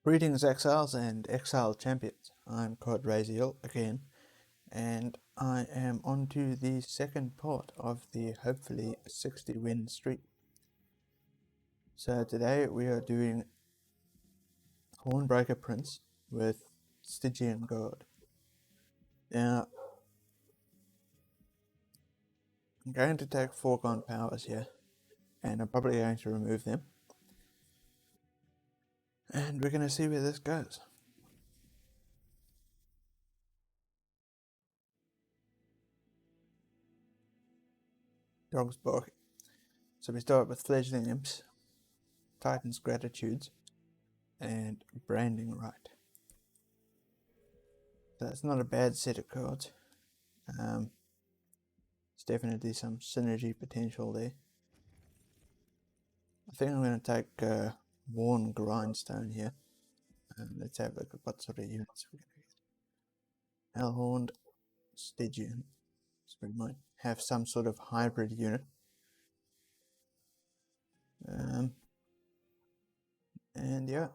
Greetings exiles and exile champions. I'm Cod Raziel again, and I am on to the second part of the hopefully 60 win streak. So today we are doing Hornbreaker Prince with Stygian God. Now I'm going to take foregone powers here, and I'm probably going to remove them. And we're going to see where this goes. Dog's barking. So we start with Fledgling Imps, Titan's Gratitudes, and Branding Right. So that's not a bad set of cards. There's definitely some synergy potential there. I think I'm going to take Worn Grindstone here. Let's have a look at what sort of units we're going to get. Hellhorned, Stygian. So we might have some sort of hybrid unit. And yeah.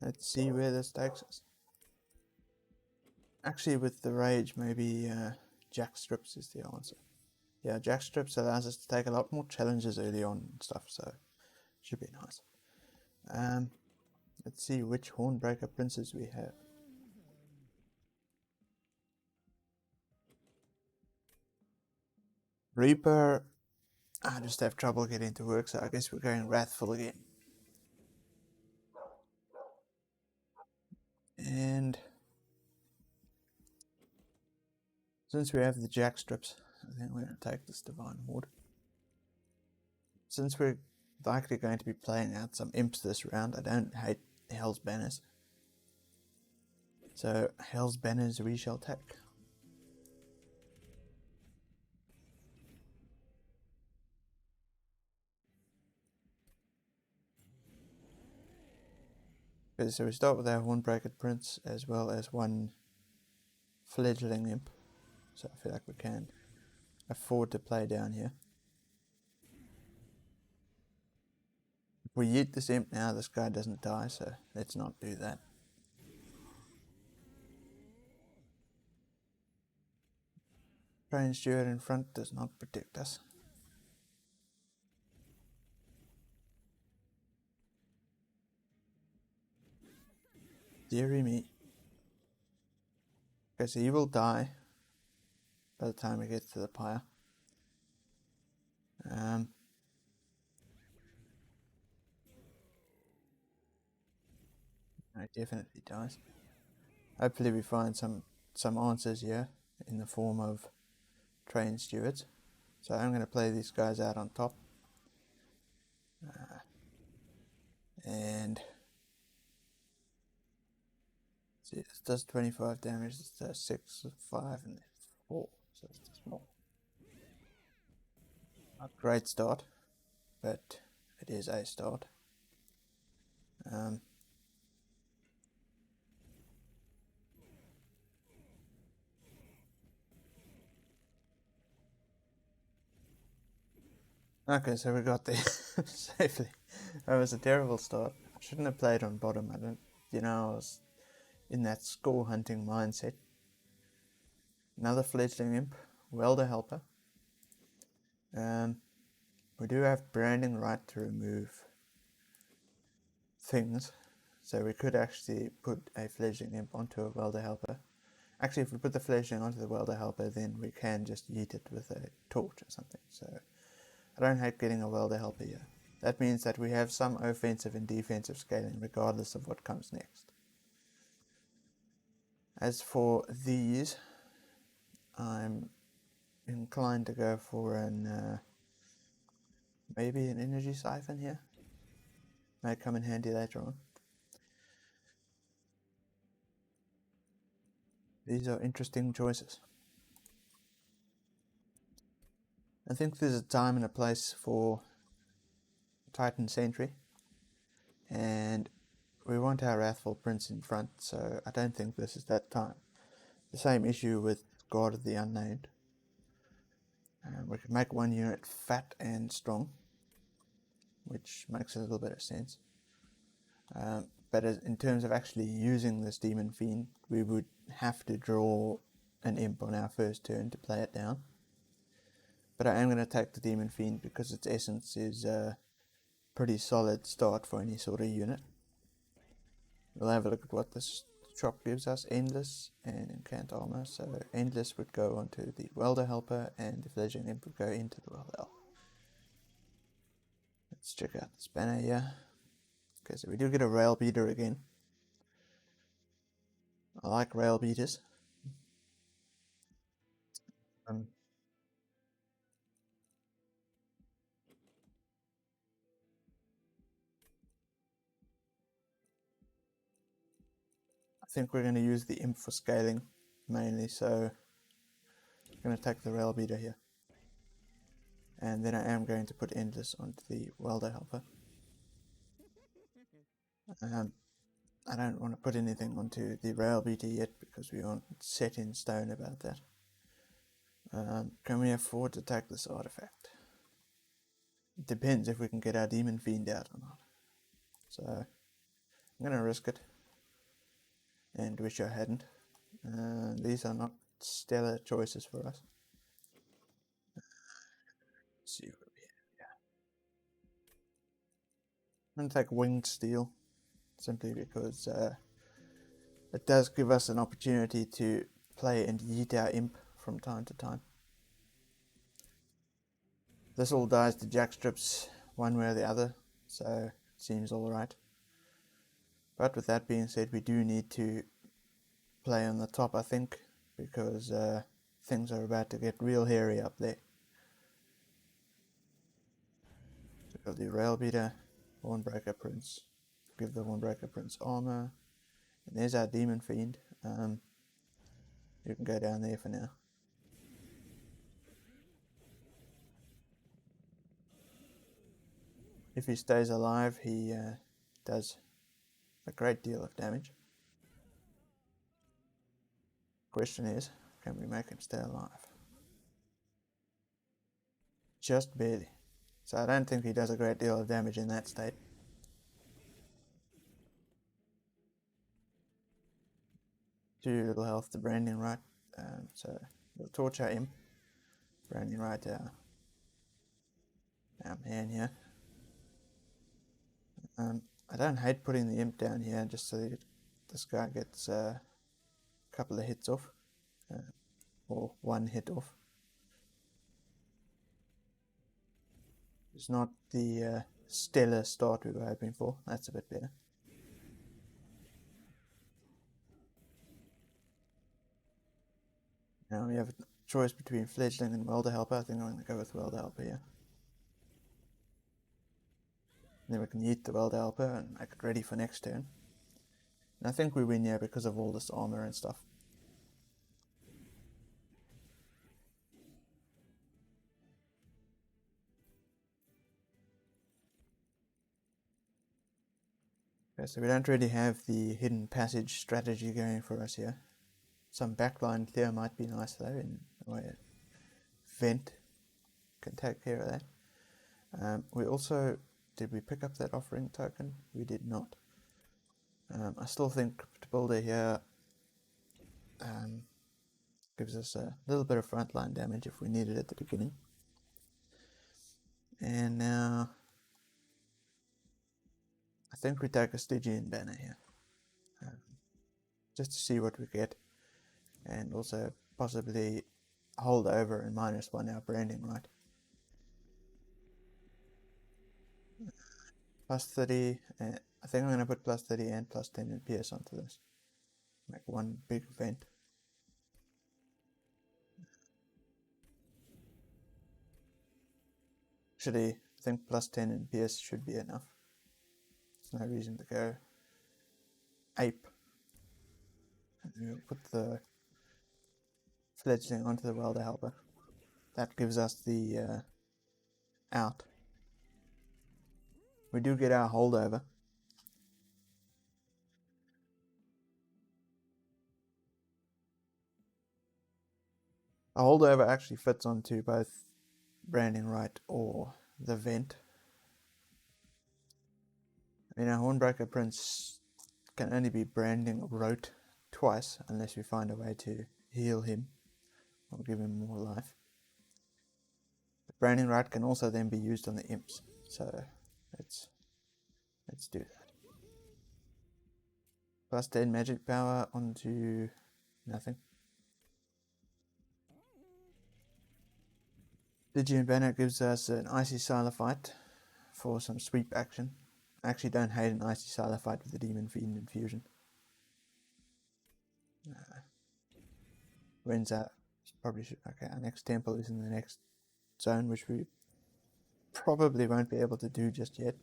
Let's see where this takes us. Actually, with the Rage, maybe Jack Strips is the answer. Yeah, Jack Strips allows us to take a lot more challenges early on and stuff, so should be nice. Let's see which Hornbreaker princes we have. Reaper, I just have trouble getting to work, so I guess we're going Wrathful again. And since we have the Jack Strips, I think we're going to take this Divine Horde. Since we're likely going to be playing out some imps this round, I don't hate Hell's Banners. So Hell's Banners we shall take. Okay, so we start with our Hornbreaker Prince as well as one Fledgling Imp. So I feel like we can afford to play down here. If we yeet this imp now, this guy doesn't die, so let's not do that. Train Steward in front does not protect us. Deary me. Okay, so he will die by the time he gets to the pyre. No, he definitely dies. Hopefully we find some answers here in the form of train stewards. So I'm going to play these guys out on top. And see, this does 25 damage, this does 6, 5, and 4. So it's small. Not a great start, but it is a start. Okay, so we got there safely. That was a terrible start. I shouldn't have played on bottom. I was in that score hunting mindset. Another Fledgling Imp, Welder Helper. We do have Branding Right to remove things, so we could actually put a Fledgling Imp onto a Welder Helper. Actually, if we put the Fledgling onto the Welder Helper, then we can just yeet it with a torch or something. So I don't hate getting a Welder Helper here. That means that we have some offensive and defensive scaling regardless of what comes next. As for these, I'm inclined to go for maybe an energy siphon here. Might come in handy later on. These are interesting choices. I think there's a time and a place for Titan Sentry, and we want our Wrathful Prince in front, so I don't think this is that time. The same issue with God of the Unnamed. We can make one unit fat and strong, which makes a little bit of sense. But in terms of actually using this Demon Fiend, we would have to draw an imp on our first turn to play it down. But I am going to take the Demon Fiend because its essence is a pretty solid start for any sort of unit. We'll have a look at what this shop gives us. Endless and Incant Armor. So Endless would go onto the Welder Helper and the Fledgling Imp would go into the Welder Helper. Let's check out this banner here. Okay, so we do get a Rail Beater again. I like Rail Beaters. I think we're going to use the Imp for scaling mainly, so I'm going to take the Rail Beater here. And then I am going to put Endless onto the Welder Helper. I don't want to put anything onto the Rail Beater yet because we aren't set in stone about that. Can we afford to take this artifact? It depends if we can get our Demon Fiend out or not. So I'm going to risk it and wish I hadn't. These are not stellar choices for us. Let's see what we have. Yeah. I'm going to take Winged Steel simply because it does give us an opportunity to play and yeet our imp from time to time. This all dies to jackstrips one way or the other, so it seems alright. But with that being said, we do need to play on the top, I think, because things are about to get real hairy up there. So we'll do Rail Beater, Hornbreaker Prince, give the Hornbreaker Prince armor, and there's our Demon Fiend. You can go down there for now. If he stays alive, he does a great deal of damage. Question is, can we make him stay alive? Just barely. So I don't think he does a great deal of damage in that state. Too little health to Branding Right. So we'll torture him. Branding Right our man here. I don't hate putting the imp down here just so that this guy gets a couple of hits off. Or one hit off. It's not the stellar start we were hoping for. That's a bit better. Now we have a choice between Fledgling and Welder Helper. I think I'm going to go with Welder Helper here. And then we can yeet the Welder Helper and make it ready for next turn. And I think we win here because of all this armor and stuff. Okay, so we don't really have the hidden passage strategy going for us here. Some backline clear might be nice though, in a way Vent can take care of that. We also, did we pick up that offering token? We did not. I still think Crypt Builder here gives us a little bit of frontline damage if we need it at the beginning. And now I think we take a Stygian banner here, just to see what we get, and also possibly hold over and -1 our Branding Right. Plus 30, and I think I'm going to put plus 30 and plus 10 in PS onto this. Make one big event. Actually, I think plus 10 in PS should be enough. There's no reason to go ape. And we'll put the Fledgling onto the Welder Helper. That gives us the out. We do get our holdover. A holdover actually fits onto both branding right or the vent. I mean, our Hornbreaker Prince can only be branding rote twice unless we find a way to heal him or give him more life. But branding right can also then be used on the imps, so let's do that. Plus 10 magic power onto nothing. Stygian banner gives us an icy Silophyte for some sweep action. I actually don't hate an icy Silophyte with the Demon Fiend infusion. When's that? Probably should. Okay, our next temple is in the next zone, which we probably won't be able to do just yet.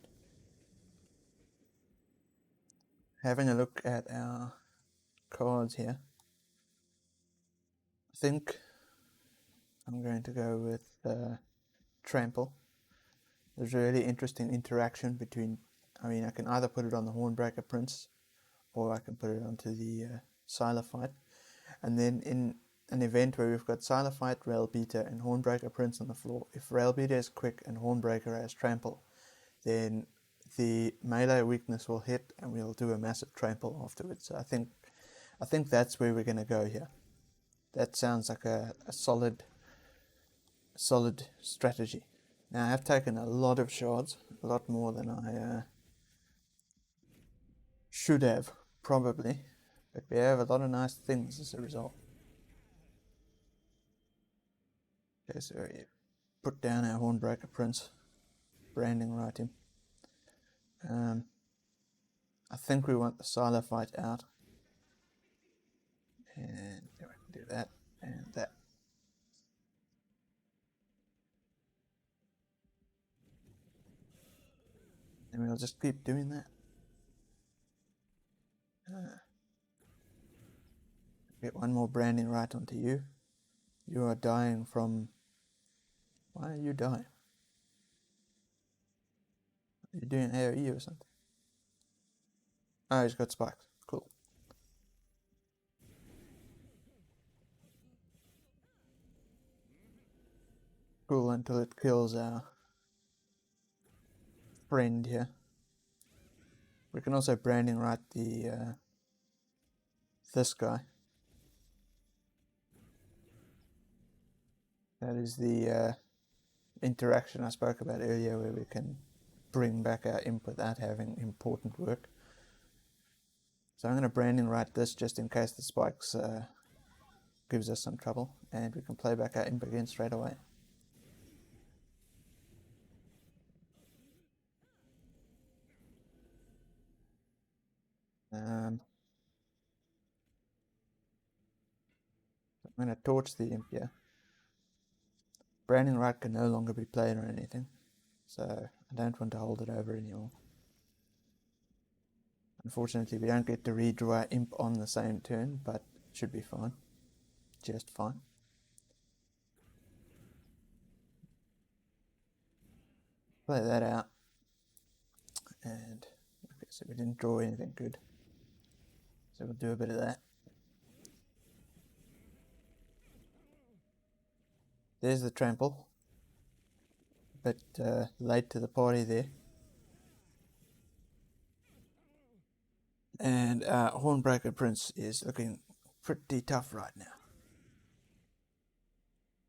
Having a look at our cards here, I think I'm going to go with Trample. There's a really interesting interaction between, I mean, I can either put it on the Hornbreaker Prince or I can put it onto the Silophyte. And then in an event where we've got Silophyte, Railbeater, and Hornbreaker Prince on the floor, if Railbeater is quick and Hornbreaker has Trample, then the melee weakness will hit and we'll do a massive trample afterwards. So I think that's where we're going to go here. That sounds like a solid strategy. Now I have taken a lot of shards, a lot more than I should have probably, but we have a lot of nice things as a result. Okay, so we put down our Hornbreaker Prince, branding right him. I think we want the Silophyte out, and we can do that and that. And we'll just keep doing that. Get one more branding right onto you. You are dying from... Why are you dying? Are you doing AoE or something? Oh, he's got spikes. Cool. Cool, until it kills our friend here. We can also branding right the this guy. That is the interaction I spoke about earlier, where we can bring back our imp without having important work. So I'm going to branding right this just in case the spikes gives us some trouble, and we can play back our imp again straight away. I'm going to torch the imp here. Branding right can no longer be played or anything, so I don't want to hold it over anymore. Unfortunately, we don't get to redraw our imp on the same turn, but it should be fine. Just fine. Play that out. And okay, so we didn't draw anything good. So we'll do a bit of that. There's the trample. A bit late to the party there. And Hornbreaker Prince is looking pretty tough right now.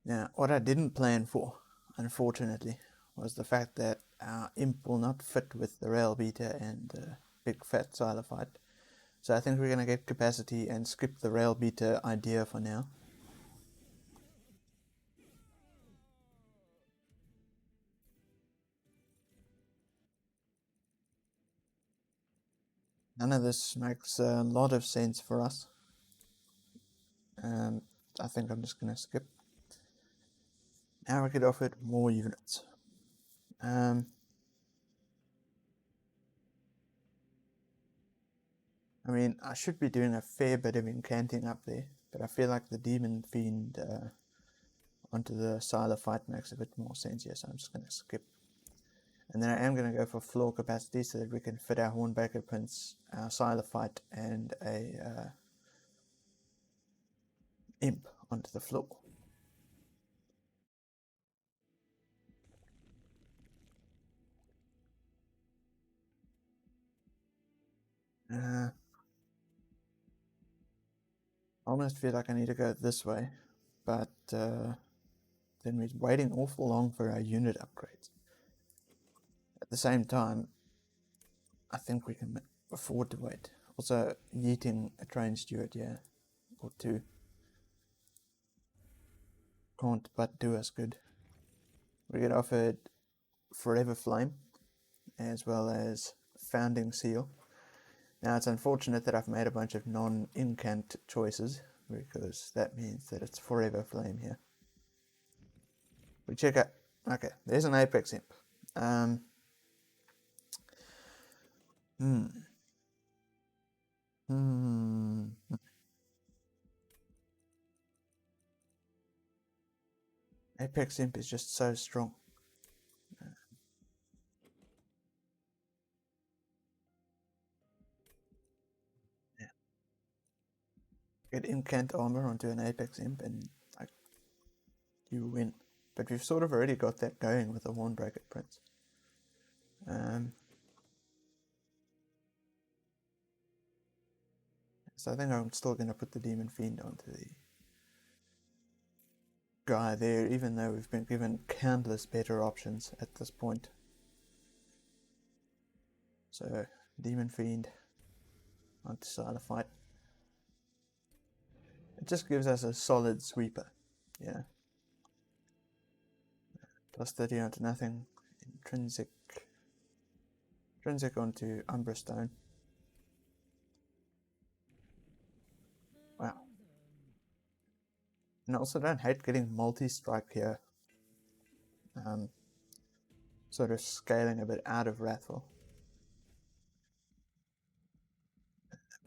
Now, what I didn't plan for, unfortunately, was the fact that our imp will not fit with the Railbeater and the big fat Silophyte. So I think we're going to get capacity and skip the Railbeater idea for now. None of this makes a lot of sense for us. I think I'm just going to skip. Now we get offered more units. I mean, I should be doing a fair bit of incanting up there, but I feel like the Demon Fiend onto the Silophyte makes a bit more sense here, so I'm just going to skip. And then I am going to go for floor capacity so that we can fit our Hornbreaker Prince, our Silophyte, and a imp onto the floor. I almost feel like I need to go this way, but then we're waiting awful long for our unit upgrades. At the same time, I think we can afford to wait. Also, yeeting a train steward, yeah, or two, can't but do us good. We get offered Forever Flame, as well as Founding Seal. Now, it's unfortunate that I've made a bunch of non-incant choices, because that means that it's Forever Flame here. We check out, okay, there's an Apex Imp. Apex Imp is just so strong. Yeah. Get incant armor onto an Apex Imp and like, you win. But we've sort of already got that going with the Hornbreaker Prince. So I think I'm still going to put the Demon Fiend onto the guy there, even though we've been given countless better options at this point. So, Demon Fiend onto Side of Fight. It just gives us a solid sweeper, yeah. Plus 30 onto nothing. Intrinsic onto Umbra Stone. Wow. And I also don't hate getting multi-strike here. Sort of scaling a bit out of Wrathful.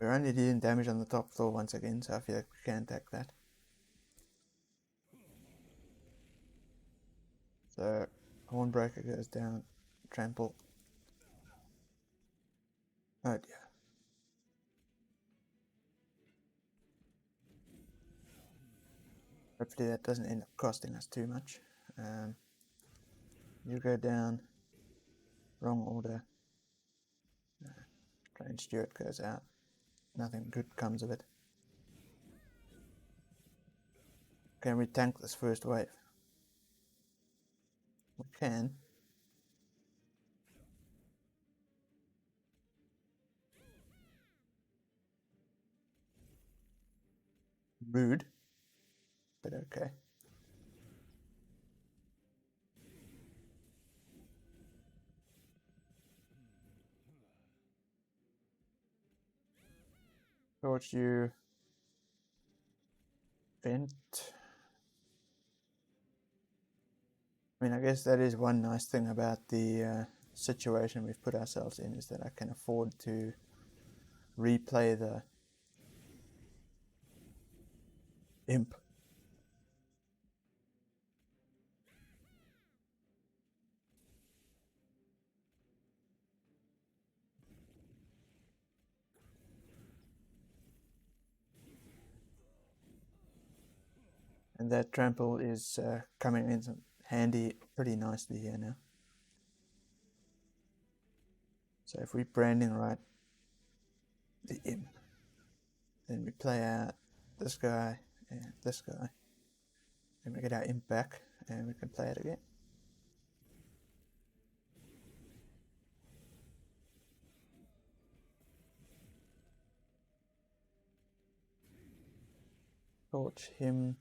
We're only dealing damage on the top floor once again, so I feel like we can take that. So, Hornbreaker goes down. Trample. Oh dear. Hopefully that doesn't end up costing us too much. You go down. Wrong order. Train Steward goes out. Nothing good comes of it. Can we tank this first wave? We can. Rude. But okay. Torch you. Vent. I mean, I guess that is one nice thing about the situation we've put ourselves in, is that I can afford to replay the imp. And that trample is coming in handy pretty nicely here now. So if we're branding right the imp, then we play out this guy and this guy. Then we get our imp back and we can play it again. Torch him,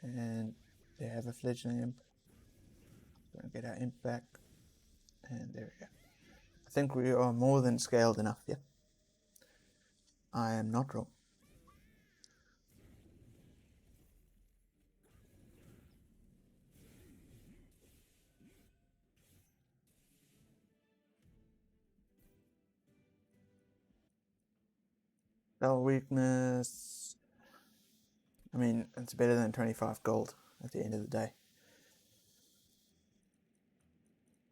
and they have a fledgling imp. We're going to get our imp back, and there we go. I think we are more than scaled enough here. I am not wrong. Spell weakness. I mean, it's better than 25 gold at the end of the day.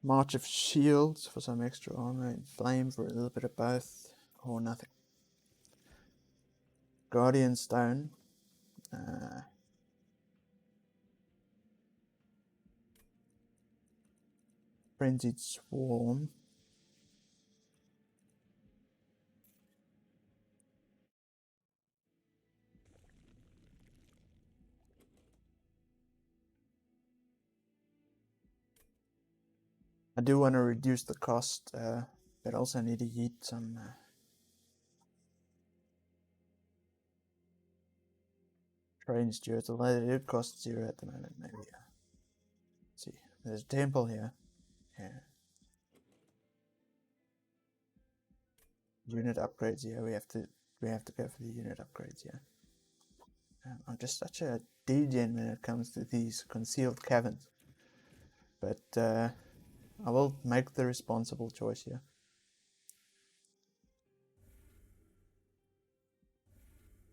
March of Shields for some extra armor, and Flame for a little bit of both, or nothing. Guardian Stone. Frenzied Swarm. I do want to reduce the cost, but also need to yeet some train stewards, although they do cost 0 at the moment, maybe. Let's see, there's a temple here. Yeah. Unit upgrades, yeah, we have to go for the unit upgrades, yeah. I'm just such a degen when it comes to these concealed caverns. But I will make the responsible choice here.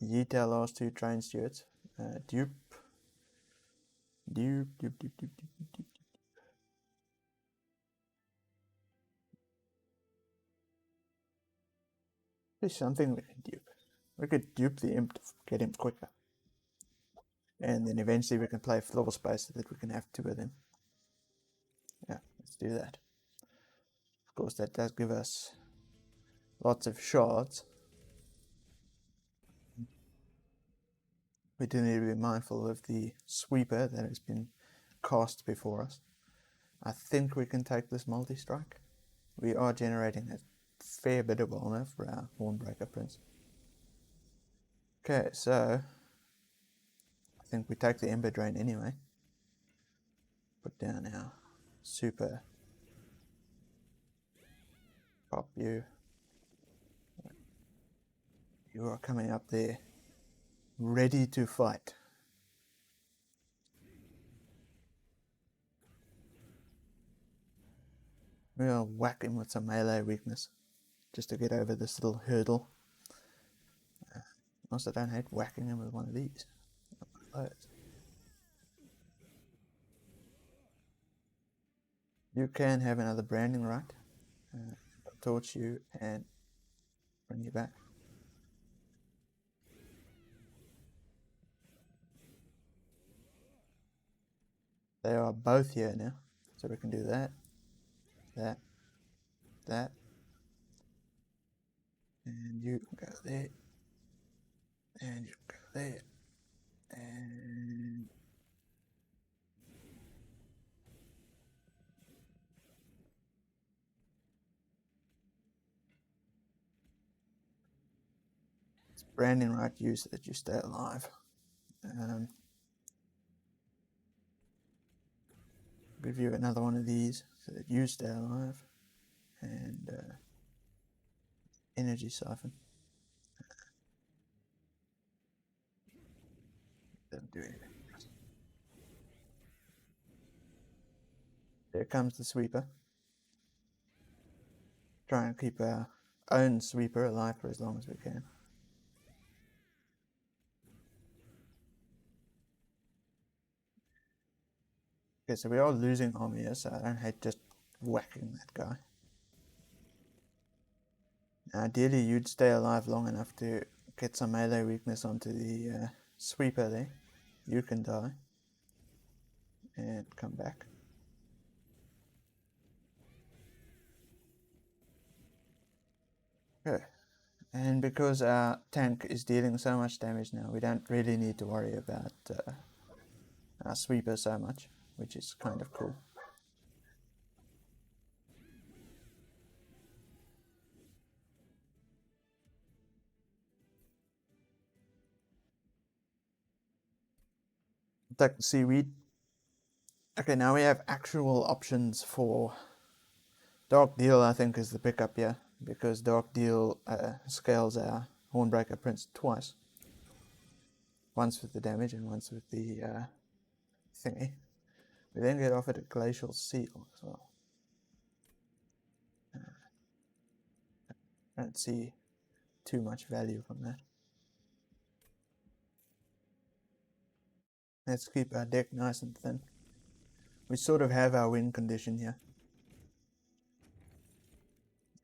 Yeet our last 2 train stewards. Dupe. There's something we can dupe. We could dupe the imp to get him quicker. And then eventually we can play floor space so that we can have 2 of them. Yeah, let's do that. Of course, that does give us lots of shards. We do need to be mindful of the sweeper that has been cast before us. I think we can take this multi-strike. We are generating a fair bit of honor for our Hornbreaker Prince. Okay, so I think we take the Ember Drain anyway. Put down our super. Pop you. You are coming up there, ready to fight. We'll whack him with some melee weakness, just to get over this little hurdle. Also, don't hate whacking him with one of these. You can have another branding right. Torch you and bring you back. They are both here now, so we can do that, that, that, and you go there, and you go there, and it's branding right you so that you stay alive. Give you another one of these so that you stay alive, and energy siphon. Doesn't do anything. There comes the sweeper. Try and keep our own sweeper alive for as long as we can. Okay, so we are losing army here, so I don't hate just whacking that guy. Ideally, you'd stay alive long enough to get some melee weakness onto the sweeper there. You can die and come back. Okay. And because our tank is dealing so much damage now, we don't really need to worry about our sweeper so much, which is kind of cool. Take the seaweed. Okay, now we have actual options for Dark Deal. I think is the pickup here, because Dark Deal scales our Hornbreaker Prince twice. Once with the damage and once with the thingy. We then get offered a Glacial Seal as well. I don't see too much value from that. Let's keep our deck nice and thin. We sort of have our win condition here.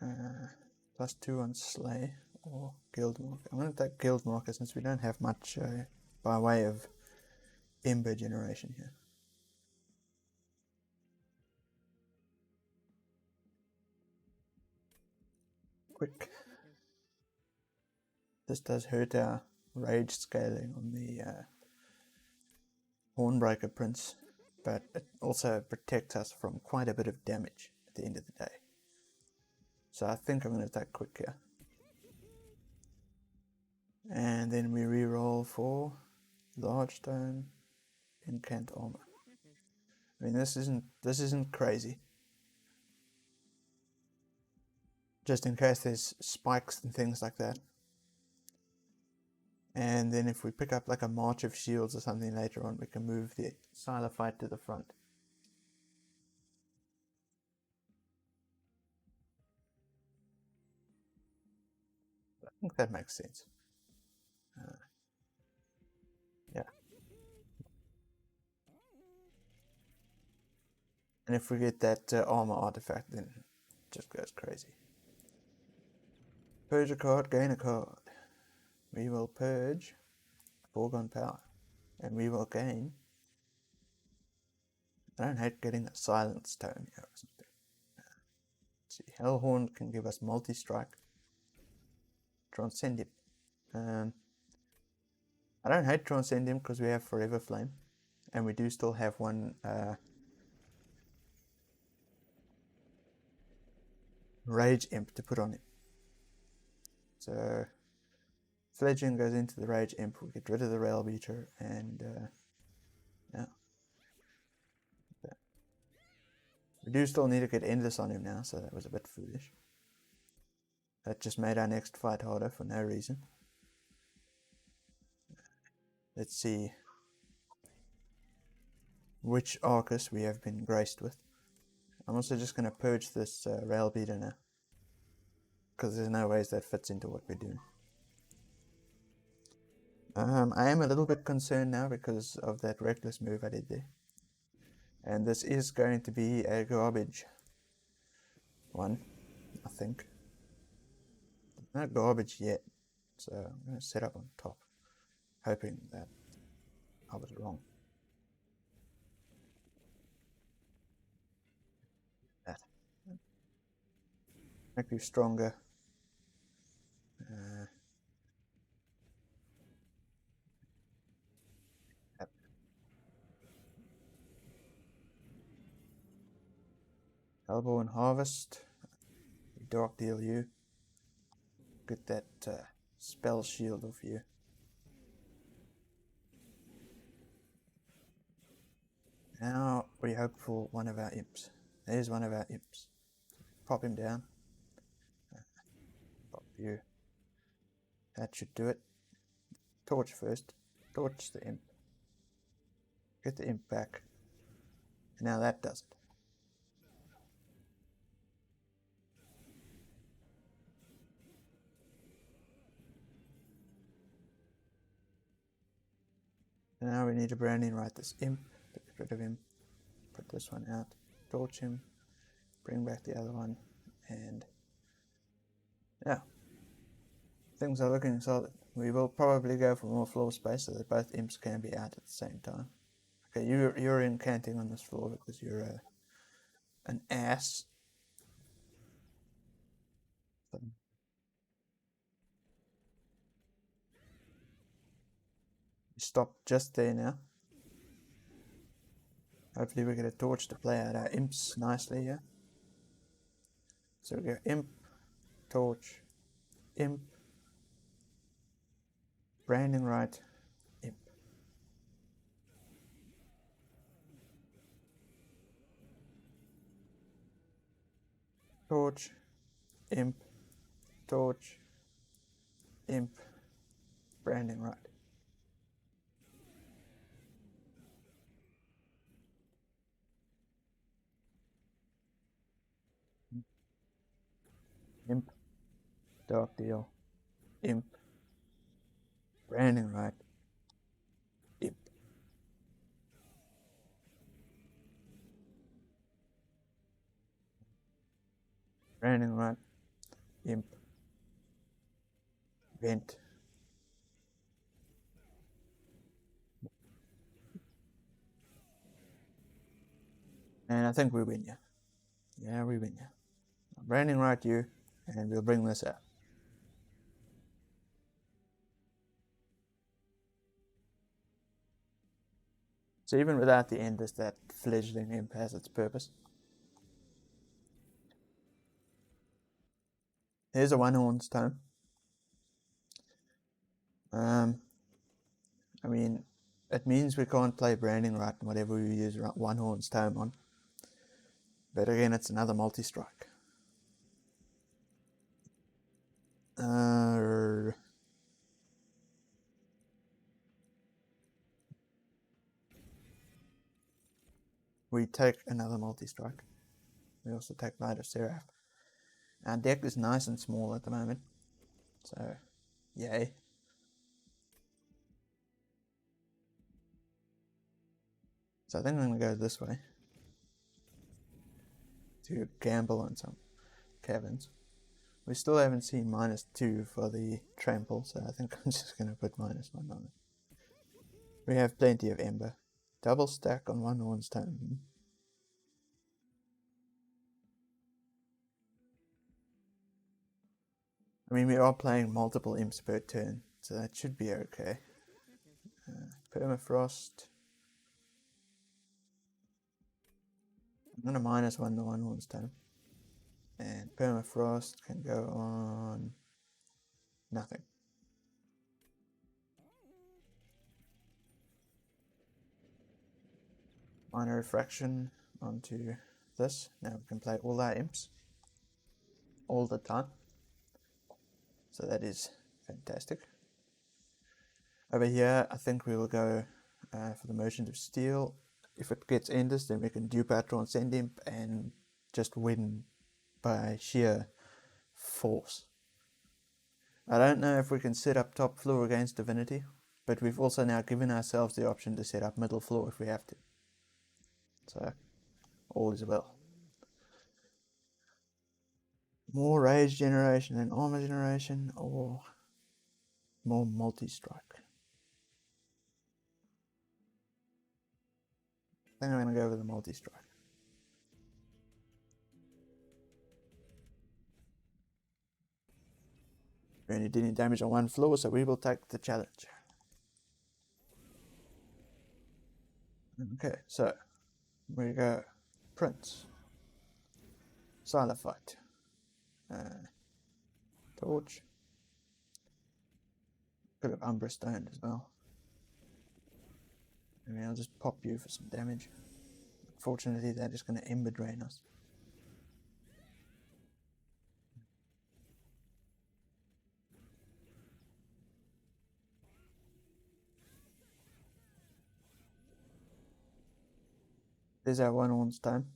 +2 on Slay or Guild Marker. I'm going to take Guild Marker since we don't have much by way of Ember generation here. Quick. This does hurt our rage scaling on the Hornbreaker Prince, but it also protects us from quite a bit of damage at the end of the day. So I think I'm going to take quick here. And then we re-roll for large stone, incant armor. I mean, this isn't crazy. Just in case there's spikes and things like that. And then if we pick up like a March of Shields or something later on, we can move the Silophyte to the front. I think that makes sense. Yeah. And if we get that armor artifact, then it just goes crazy. Purge a card, gain a card. We will purge foregone power. And we will gain... I don't hate getting a silence tome here or something. Let's see, Hellhorn can give us multi-strike. Transcend him. I don't hate Transcend him because we have Forever Flame. And we do still have one Rage Imp to put on him. So Fledgling goes into the Rage Imp, we get rid of the Rail Beater, and yeah. Okay. We do still need to get Endless on him now, so that was a bit foolish. That just made our next fight harder for no reason. Let's see which Arcus we have been graced with. I'm also just going to purge this Rail Beater now, because there's no ways that fits into what we're doing. I am a little bit concerned now because of that reckless move I did there. And this is going to be a garbage one, I think. Not garbage yet, so I'm going to set up on top, hoping that I was wrong. That. Make you stronger. Elbow and Harvest. Dark deal you. Get that spell shield off you. Now we hope for one of our imps. There's one of our imps. Pop him down. Pop you. That should do it. Torch first. Torch the imp. Get the imp back. And now that does it. Now we need to branding right this imp, get rid of him, put this one out, torch him, bring back the other one, and yeah, things are looking solid. We will probably go for more floor space so that both imps can be out at the same time. Okay, you're incanting on this floor because you're an ass. You stop just there now. Hopefully we get a torch to play out our imps nicely here. So we go imp, torch, imp, branding right, imp. Torch, imp, torch, imp, branding right. Imp, dark deal, imp, branding right, imp. Branding right, imp, vent. And I think we win ya. Yeah, we win ya. Branding right you, and we'll bring this out. So even without the Endless, that fledgling imp has its purpose. Here's a one-horned stone. I mean, it means we can't play Branding Right and whatever we use one-horned stone on. But again, it's another multi-strike. We take another multi-strike. We also take Light of Seraph. Our deck is nice and small at the moment, so yay. So I think I'm going to go this way to gamble on some caverns. We still haven't seen -2 for the trample, so I think I'm just going to put -1 on it. We have plenty of Ember. Double stack on one horn stone. I mean, we are playing multiple imps per turn, so that should be okay. Permafrost. I'm going to -1 the one horn stone. And Permafrost can go on nothing. Minor Refraction onto this. Now we can play all our imps all the time. So that is fantastic. Over here, I think we will go for the Merchant of Steel. If it gets endless, then we can dupe our Transcend Imp and just win by sheer force. I don't know if we can set up top floor against Divinity, but we've also now given ourselves the option to set up middle floor if we have to. So, all is well. More rage generation and armor generation, or more multi-strike. I think I'm going to go with the multi-strike. We only did any damage on one floor, so we will take the challenge. Okay, so we go Prince, Silophyte, Torch, could have Umbra Stone as well. Maybe I'll just pop you for some damage. Fortunately, that is going to Ember Drain us. There's our one horn stone.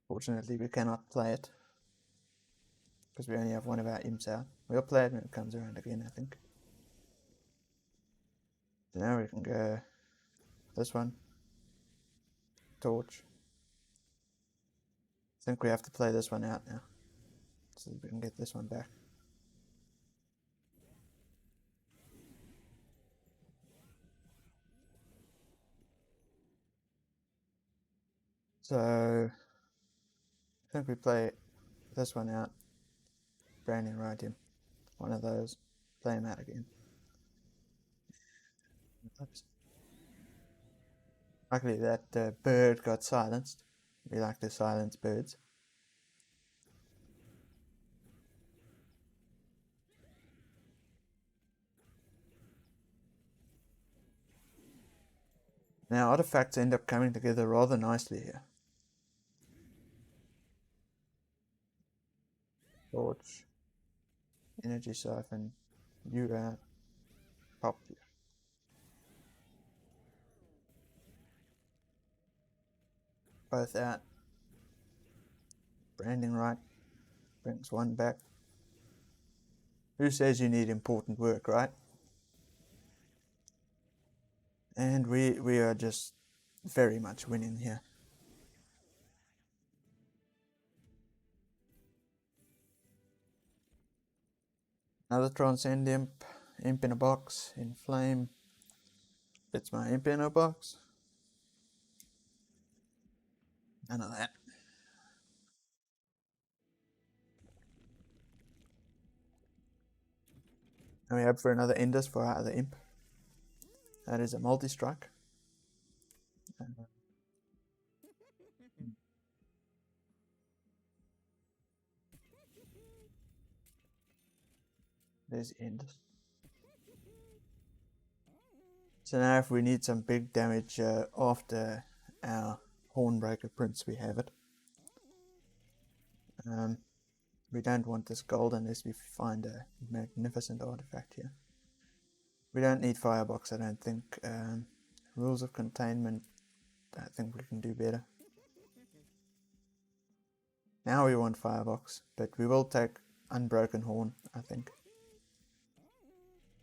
Fortunately, we cannot play it because we only have one of our imps out. We'll play it when it comes around again, I think. So now we can go this one, Torch. I think we have to play this one out now so that we can get this one back. So I think we play this one out, Branding Right him, one of those, play him out again. Oops. Luckily that bird got silenced. We like to silence birds. Now artifacts end up coming together rather nicely here. Torch, Energy Siphon, you out, pop you. Both out. Branding Right brings one back. Who says you need important work, right? And we are just very much winning here. Another Transcend Imp, Imp in a box, Inflame. It's my Imp in a box. None of that. And we hope for another Endless for our other Imp. That is a multi-strike. There's end. So now if we need some big damage after our Hornbreaker Prince, we have it. We don't want this gold unless we find a magnificent artifact here. We don't need Firebox, I don't think. Rules of Containment, I think we can do better. Now we want Firebox, but we will take Unbroken Horn, I think.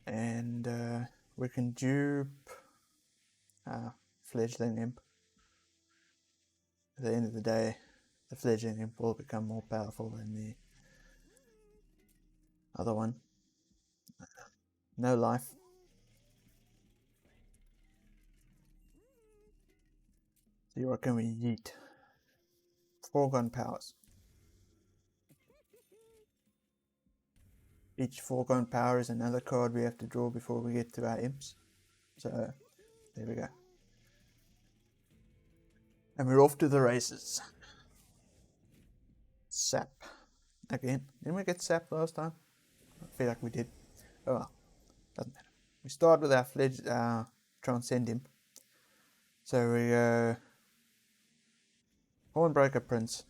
And we can dupe Fledgling Imp. At the end of the day, the Fledgling Imp will become more powerful than the other one. No life. See, what can we yeet? Foregone powers. Each foregone power is another card we have to draw before we get to our imps. So, there we go. And we're off to the races. Sap. Again. Didn't we get sap last time? I feel like we did. Oh well. Doesn't matter. We start with our Transcend Imp. So we go Hornbreaker Prince.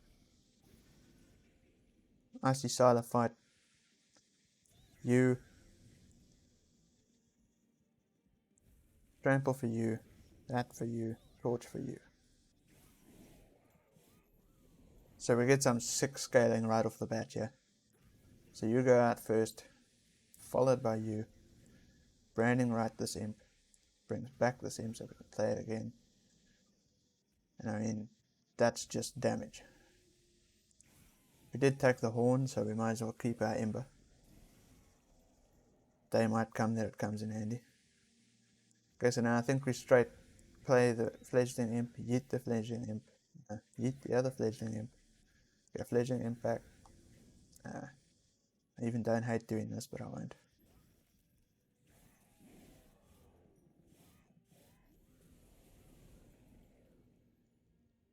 Icy Siler Fight. You. Trample for you. That for you. Torch for you. So we get some 6 scaling right off the bat here. So you go out first, followed by you. Branding right this imp. Brings back this imp so we can play it again. And I mean, that's just damage. We did take the horn, so we might as well keep our ember. Day might come that it comes in handy. Okay, so now I think we straight play the Fledgling Imp, yeet the Fledgling Imp, yeet the other Fledgling Imp, get Fledgling Imp back. I even don't hate doing this, but I won't.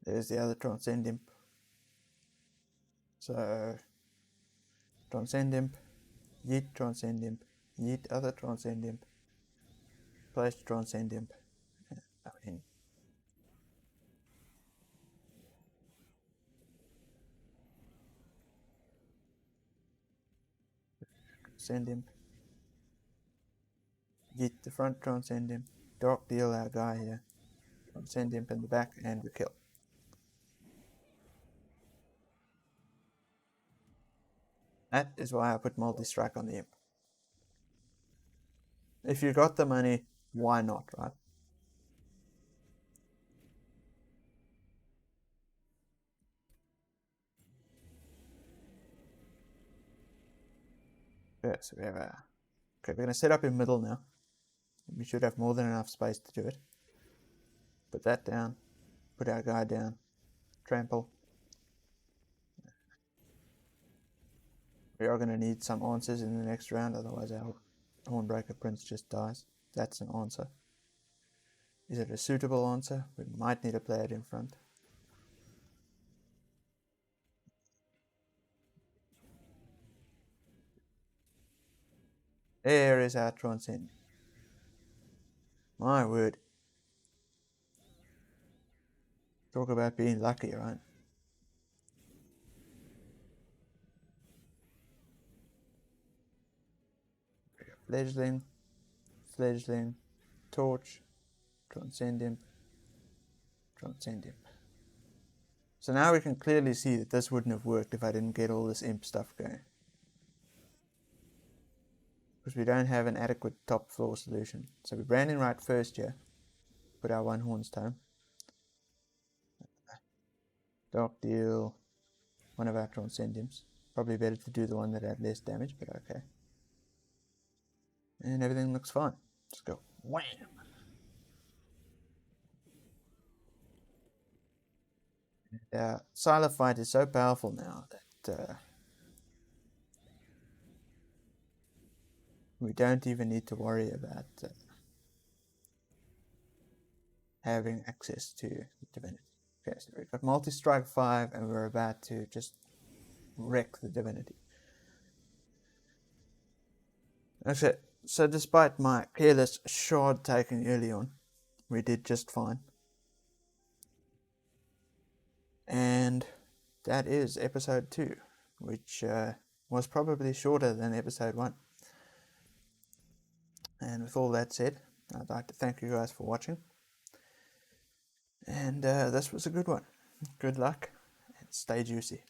There's the other Transcend Imp. So, Transcend Imp, yeet Transcend Imp, yeet other Transcend Imp, place Transcend Imp. I mean, Transcend Imp, yeet the front Transcend Imp, Dark Deal our guy here, Transcend Imp in the back, and we kill. That is why I put multi-strike on the imp. If you got the money, why not, right? Okay, so we have okay, we're going to set up in middle now. We should have more than enough space to do it. Put that down. Put our guy down. Trample. We are going to need some answers in the next round, otherwise our Hornbreaker Prince just dies. That's an answer. Is it a suitable answer? We might need to play it in front. There is our Transcend. My word. Talk about being lucky, right? Fledgling, Fledgling, Torch, Transcend Imp, Transcend Imp. So now we can clearly see that this wouldn't have worked if I didn't get all this imp stuff going. Because we don't have an adequate top floor solution. So we're branding right first here. Put our one horns tome. Dark Deal, one of our Transcend Imps. Probably better to do the one that had less damage, but okay. And everything looks fine. Just go wham! Siler Fight is so powerful now that we don't even need to worry about having access to divinity. Okay, so we've got multi-strike 5 and we're about to just wreck the divinity. Okay, so despite my careless shard taking early on, we did just fine. And that is episode 2, which was probably shorter than episode 1. And with all that said, I'd like to thank you guys for watching. And this was a good one. Good luck and stay juicy.